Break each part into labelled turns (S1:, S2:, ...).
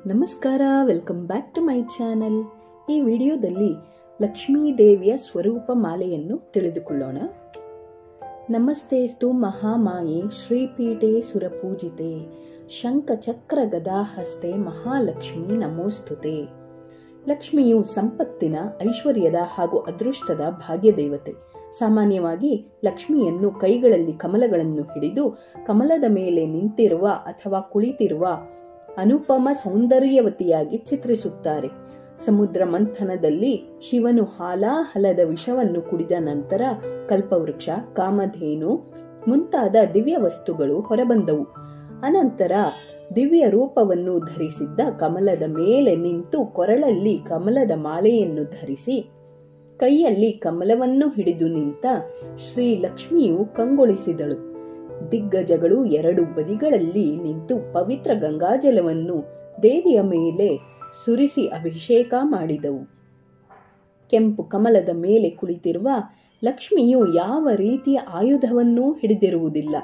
S1: ನಮಸ್ಕಾರ, welcome back to my channel. ಈ ವಿಡಿಯೋದಲ್ಲಿ ಲಕ್ಷ್ಮೀ ದೇವಿಯ ಸ್ವರೂಪ ಮಾಲೆಯನ್ನು ತಿಳಿದುಕೊಳ್ಳೋಣ. ನಮಸ್ತೇಸ್ತು ಮಹಾಮಾಯೆ ಶ್ರೀಪೀಠೆ ಸುರಪೂಜಿತೆ ಶಂಖ ಚಕ್ರ ಗದಾ ಹಸ್ತೆ ಮಹಾಲಕ್ಷ್ಮಿ ನಮೋಸ್ತುತೆ. ಲಕ್ಷ್ಮಿಯು ಸಂಪತ್ತಿನ, ಐಶ್ವರ್ಯದ ಹಾಗೂ ಅದೃಷ್ಟದ ಭಾಗ್ಯದೇವತೆ. ಸಾಮಾನ್ಯವಾಗಿ ಲಕ್ಷ್ಮಿಯನ್ನು ಕೈಗಳಲ್ಲಿ ಕಮಲಗಳನ್ನು ಹಿಡಿದು ಕಮಲದ ಮೇಲೆ ನಿಂತಿರುವ ಅಥವಾ ಕುಳಿತಿರುವ ಅನುಪಮ ಸೌಂದರ್ಯವತಿಯಾಗಿ ಚಿತ್ರಿಸುತ್ತಾರೆ. ಸಮುದ್ರ ಮಂಥನದಲ್ಲಿ ಶಿವನು ಹಾಲಾಹಲದ ವಿಷವನ್ನು ಕುಡಿದ ನಂತರ ಕಲ್ಪವೃಕ್ಷ, ಕಾಮಧೇನು ಮುಂತಾದ ದಿವ್ಯ ವಸ್ತುಗಳು ಹೊರಬಂದವು. ಅನಂತರ ದಿವ್ಯ ರೂಪವನ್ನು ಧರಿಸಿದ್ದ ಕಮಲದ ಮೇಲೆ ನಿಂತು ಕೊರಳಲ್ಲಿ ಕಮಲದ ಮಾಲೆಯನ್ನು ಧರಿಸಿ ಕೈಯಲ್ಲಿ ಕಮಲವನ್ನು ಹಿಡಿದು ನಿಂತ ಶ್ರೀ ಲಕ್ಷ್ಮಿಯು ಕಂಗೊಳಿಸಿದಳು. ದಿಗ್ಗಜಗಳು ಎರಡು ಬದಿಗಳಲ್ಲಿ ನಿಂತು ಪವಿತ್ರ ಗಂಗಾಜಲವನ್ನು ದೇವಿಯ ಮೇಲೆ ಸುರಿಸಿ ಅಭಿಷೇಕ ಮಾಡಿದವು. ಕೆಂಪು ಕಮಲದ ಮೇಲೆ ಕುಳಿತಿರುವ ಲಕ್ಷ್ಮಿಯು ಯಾವ ರೀತಿಯ ಆಯುಧವನ್ನೂ ಹಿಡಿದಿರುವುದಿಲ್ಲ.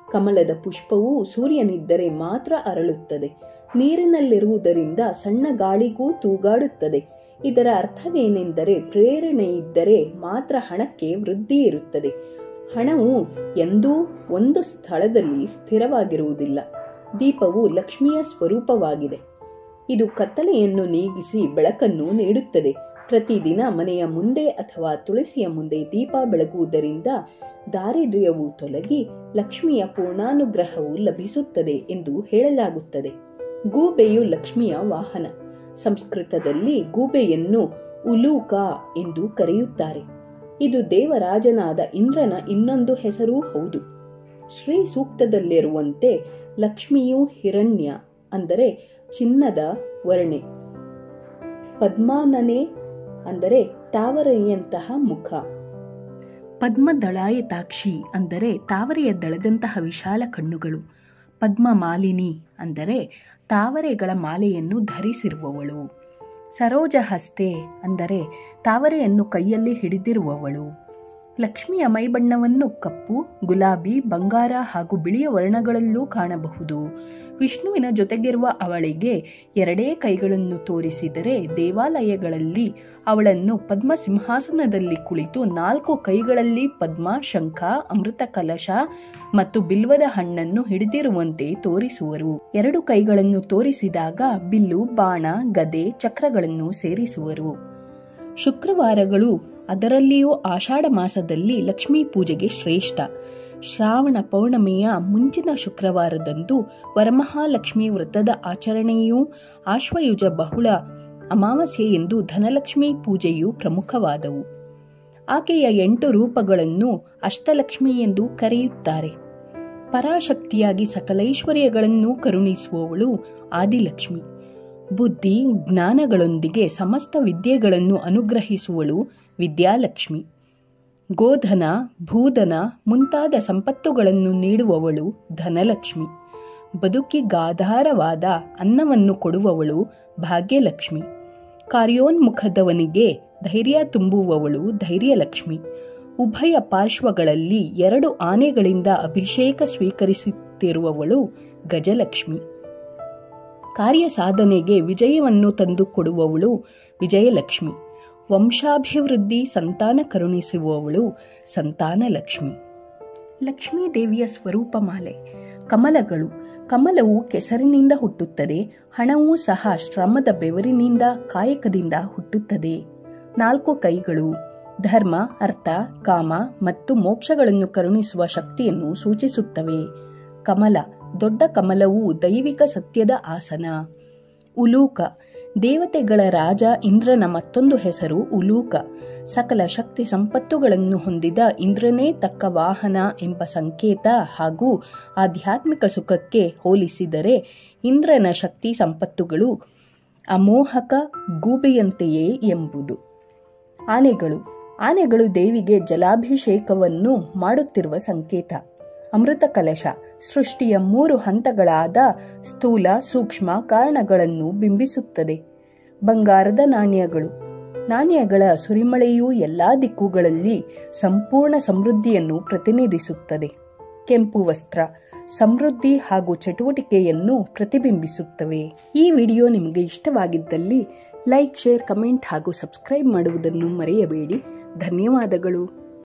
S1: ಕಮಲದ ಪುಷ್ಪವು ಸೂರ್ಯನಿದ್ದರೆ ಮಾತ್ರ ಅರಳುತ್ತದೆ. ನೀರಿನಲ್ಲಿರುವುದರಿಂದ ಸಣ್ಣ ಗಾಳಿಗೂ ತೂಗಾಡುತ್ತದೆ. ಇದರ ಅರ್ಥವೇನೆಂದರೆ, ಪ್ರೇರಣೆ ಇದ್ದರೆ ಮಾತ್ರ ಹಣಕ್ಕೆ ವೃದ್ಧಿ ಇರುತ್ತದೆ. ಹಣವು ಎಂದೂ ಒಂದು ಸ್ಥಳದಲ್ಲಿ ಸ್ಥಿರವಾಗಿರುವುದಿಲ್ಲ. ದೀಪವು ಲಕ್ಷ್ಮಿಯ ಸ್ವರೂಪವಾಗಿದೆ. ಇದು ಕತ್ತಲೆಯನ್ನು ನೀಗಿಸಿ ಬೆಳಕನ್ನು ನೀಡುತ್ತದೆ. ಪ್ರತಿದಿನ ಮನೆಯ ಮುಂದೆ ಅಥವಾ ತುಳಸಿಯ ಮುಂದೆ ದೀಪ ಬೆಳಗುವುದರಿಂದ ದಾರಿದ್ರ್ಯವು ತೊಲಗಿ ಲಕ್ಷ್ಮಿಯ ಪೂರ್ಣಾನುಗ್ರಹವು ಲಭಿಸುತ್ತದೆ ಎಂದು ಹೇಳಲಾಗುತ್ತದೆ. ಗೂಬೆಯು ಲಕ್ಷ್ಮಿಯ ವಾಹನ. ಸಂಸ್ಕೃತದಲ್ಲಿ ಗೂಬೆಯನ್ನು ಉಲೂಕ ಎಂದು ಕರೆಯುತ್ತಾರೆ. ಇದು ದೇವರಾಜನಾದ ಇಂದ್ರನ ಇನ್ನೊಂದು ಹೆಸರೂ ಹೌದು. ಶ್ರೀ ಸೂಕ್ತದಲ್ಲಿರುವಂತೆ ಲಕ್ಷ್ಮಿಯು ಹಿರಣ್ಯ ಅಂದರೆ ಚಿನ್ನದ ವರ್ಣೆ, ಪದ್ಮಾನನೆ ಅಂದರೆ ತಾವರೆಯಂತಹ ಮುಖ, ಪದ್ಮದಳಾಯತಾಕ್ಷಿ ಅಂದರೆ ತಾವರೆಯ ದಳದಂತಹ ವಿಶಾಲ ಕಣ್ಣುಗಳು, ಪದ್ಮಮಾಲಿನಿ ಅಂದರೆ ತಾವರೆಗಳ ಮಾಲೆಯನ್ನು ಧರಿಸಿರುವವಳು, ಸರೋಜ ಹಸ್ತೆ ಅಂದರೆ ತಾವರೆಯನ್ನು ಕೈಯಲ್ಲಿ ಹಿಡಿದಿರುವವಳು. ಲಕ್ಷ್ಮಿಯ ಮೈಬಣ್ಣವನ್ನು ಕಪ್ಪು, ಗುಲಾಬಿ, ಬಂಗಾರ ಹಾಗೂ ಬಿಳಿಯ ವರ್ಣಗಳಲ್ಲೂ ಕಾಣಬಹುದು. ವಿಷ್ಣುವಿನ ಜೊತೆಗಿರುವ ಅವಳಿಗೆ ಎರಡೇ ಕೈಗಳನ್ನು ತೋರಿಸಿದರೆ ದೇವಾಲಯಗಳಲ್ಲಿ ಅವಳನ್ನು ಪದ್ಮ ಸಿಂಹಾಸನದಲ್ಲಿ ಕುಳಿತು 4 ಕೈಗಳಲ್ಲಿ ಪದ್ಮ, ಶಂಖ, ಅಮೃತ ಕಲಶ ಮತ್ತು ಬಿಲ್ವದ ಹಣ್ಣನ್ನು ಹಿಡಿದಿರುವಂತೆ ತೋರಿಸುವರು. 2 ಕೈಗಳನ್ನು ತೋರಿಸಿದಾಗ ಬಿಲ್ಲು, ಬಾಣ, ಗದೆ, ಚಕ್ರಗಳನ್ನು ಸೇರಿಸುವರು. ಶುಕ್ರವಾರಗಳು, ಅದರಲ್ಲಿಯೂ ಆಷಾಢ ಮಾಸದಲ್ಲಿ ಲಕ್ಷ್ಮೀ ಪೂಜೆಗೆ ಶ್ರೇಷ್ಠ. ಶ್ರಾವಣ ಪೌರ್ಣಮಿಯ ಮುಂಚಿನ ಶುಕ್ರವಾರದಂದು ವರಮಹಾಲಕ್ಷ್ಮಿ ವ್ರತದ ಆಚರಣೆಯೂ, ಆಶ್ವಯುಜ ಬಹುಳ ಅಮಾವಾಸ್ಯೆ ಎಂದು ಧನಲಕ್ಷ್ಮಿ ಪೂಜೆಯು ಪ್ರಮುಖವಾದವು. ಆಕೆಯ 8 ರೂಪಗಳನ್ನು ಅಷ್ಟಲಕ್ಷ್ಮಿ ಎಂದು ಕರೆಯುತ್ತಾರೆ. ಪರಾಶಕ್ತಿಯಾಗಿ ಸಕಲೈಶ್ವರ್ಯಗಳನ್ನು ಕರುಣಿಸುವವಳು ಆದಿಲಕ್ಷ್ಮಿ. ಬುದ್ಧಿ ಜ್ಞಾನಗಳೊಂದಿಗೆ ಸಮಸ್ತ ವಿದ್ಯೆಗಳನ್ನು ಅನುಗ್ರಹಿಸುವಳು ವಿದ್ಯಾಲಕ್ಷ್ಮಿ. ಗೋಧನ, ಭೂಧನ ಮುಂತಾದ ಸಂಪತ್ತುಗಳನ್ನು ನೀಡುವವಳು ಧನಲಕ್ಷ್ಮಿ. ಬದುಕಿಗಾಧಾರವಾದ ಅನ್ನವನ್ನು ಕೊಡುವವಳು ಭಾಗ್ಯಲಕ್ಷ್ಮಿ. ಕಾರ್ಯೋನ್ಮುಖದವನಿಗೆ ಧೈರ್ಯ ತುಂಬುವವಳು ಧೈರ್ಯಲಕ್ಷ್ಮಿ. ಉಭಯ ಪಾರ್ಶ್ವಗಳಲ್ಲಿ 2 ಆನೆಗಳಿಂದ ಅಭಿಷೇಕ ಸ್ವೀಕರಿಸುತ್ತಿರುವವಳು ಗಜಲಕ್ಷ್ಮಿ. ಕಾರ್ಯ ಸಾಧನೆಗೆ ವಿಜಯವನ್ನು ತಂದುಕೊಡುವವಳು ವಿಜಯಲಕ್ಷ್ಮಿ. ವಂಶಾಭಿವೃದ್ಧಿ, ಸಂತಾನ ಕರುಣಿಸುವವಳು ಸಂತಾನಲಕ್ಷ್ಮಿ. ಲಕ್ಷ್ಮೀ ದೇವಿಯ ಸ್ವರೂಪ ಮಾಲೆ. ಕಮಲಗಳು. ಕಮಲವು ಕೆಸರಿನಿಂದ ಹುಟ್ಟುತ್ತದೆ. ಹಣವೂ ಸಹ ಶ್ರಮದ ಬೆವರಿನಿಂದ, ಕಾಯಕದಿಂದ ಹುಟ್ಟುತ್ತದೆ. 4 ಕೈಗಳು. ಧರ್ಮ, ಅರ್ಥ, ಕಾಮ ಮತ್ತು ಮೋಕ್ಷಗಳನ್ನು ಕರುಣಿಸುವ ಶಕ್ತಿಯನ್ನು ಸೂಚಿಸುತ್ತವೆ. ಕಮಲ. ದೊಡ್ಡ ಕಮಲವು ದೈವಿಕ ಸತ್ಯದ ಆಸನ. ಉಲೂಕ. ದೇವತೆಗಳ ರಾಜ ಇಂದ್ರನ ಮತ್ತೊಂದು ಹೆಸರು ಉಲೂಕ. ಸಕಲ ಶಕ್ತಿ ಸಂಪತ್ತುಗಳನ್ನು ಹೊಂದಿದ ಇಂದ್ರನೇ ತಕ್ಕ ವಾಹನ ಎಂಬ ಸಂಕೇತ ಹಾಗೂ ಆಧ್ಯಾತ್ಮಿಕ ಸುಖಕ್ಕೆ ಹೋಲಿಸಿದರೆ ಇಂದ್ರನ ಶಕ್ತಿ ಸಂಪತ್ತುಗಳು ಅಮೋಹಕ ಗೂಬೆಯಂತೆಯೇ ಎಂಬುದು. ಆನೆಗಳು. ಆನೆಗಳು ದೇವಿಗೆ ಜಲಾಭಿಷೇಕವನ್ನು ಮಾಡುತ್ತಿರುವ ಸಂಕೇತ. ಅಮೃತ ಕಲಶ. ಸೃಷ್ಟಿಯ 3 ಹಂತಗಳಾದ ಸ್ಥೂಲ, ಸೂಕ್ಷ್ಮ ಕಾರಣಗಳನ್ನು ಬಿಂಬಿಸುತ್ತದೆ. ಬಂಗಾರದ ನಾಣ್ಯಗಳು. ನಾಣ್ಯಗಳ ಸುರಿಮಳೆಯು ಎಲ್ಲಾ ದಿಕ್ಕುಗಳಲ್ಲಿ ಸಂಪೂರ್ಣ ಸಮೃದ್ಧಿಯನ್ನು ಪ್ರತಿನಿಧಿಸುತ್ತದೆ. ಕೆಂಪು ವಸ್ತ್ರ. ಸಮೃದ್ಧಿ ಹಾಗೂ ಚಟುವಟಿಕೆಯನ್ನು ಪ್ರತಿಬಿಂಬಿಸುತ್ತವೆ. ಈ ವಿಡಿಯೋ ನಿಮಗೆ ಇಷ್ಟವಾಗಿದ್ದಲ್ಲಿ ಲೈಕ್, ಶೇರ್, ಕಮೆಂಟ್ ಹಾಗೂ ಸಬ್ಸ್ಕ್ರೈಬ್ ಮಾಡುವುದನ್ನು ಮರೆಯಬೇಡಿ. ಧನ್ಯವಾದಗಳು.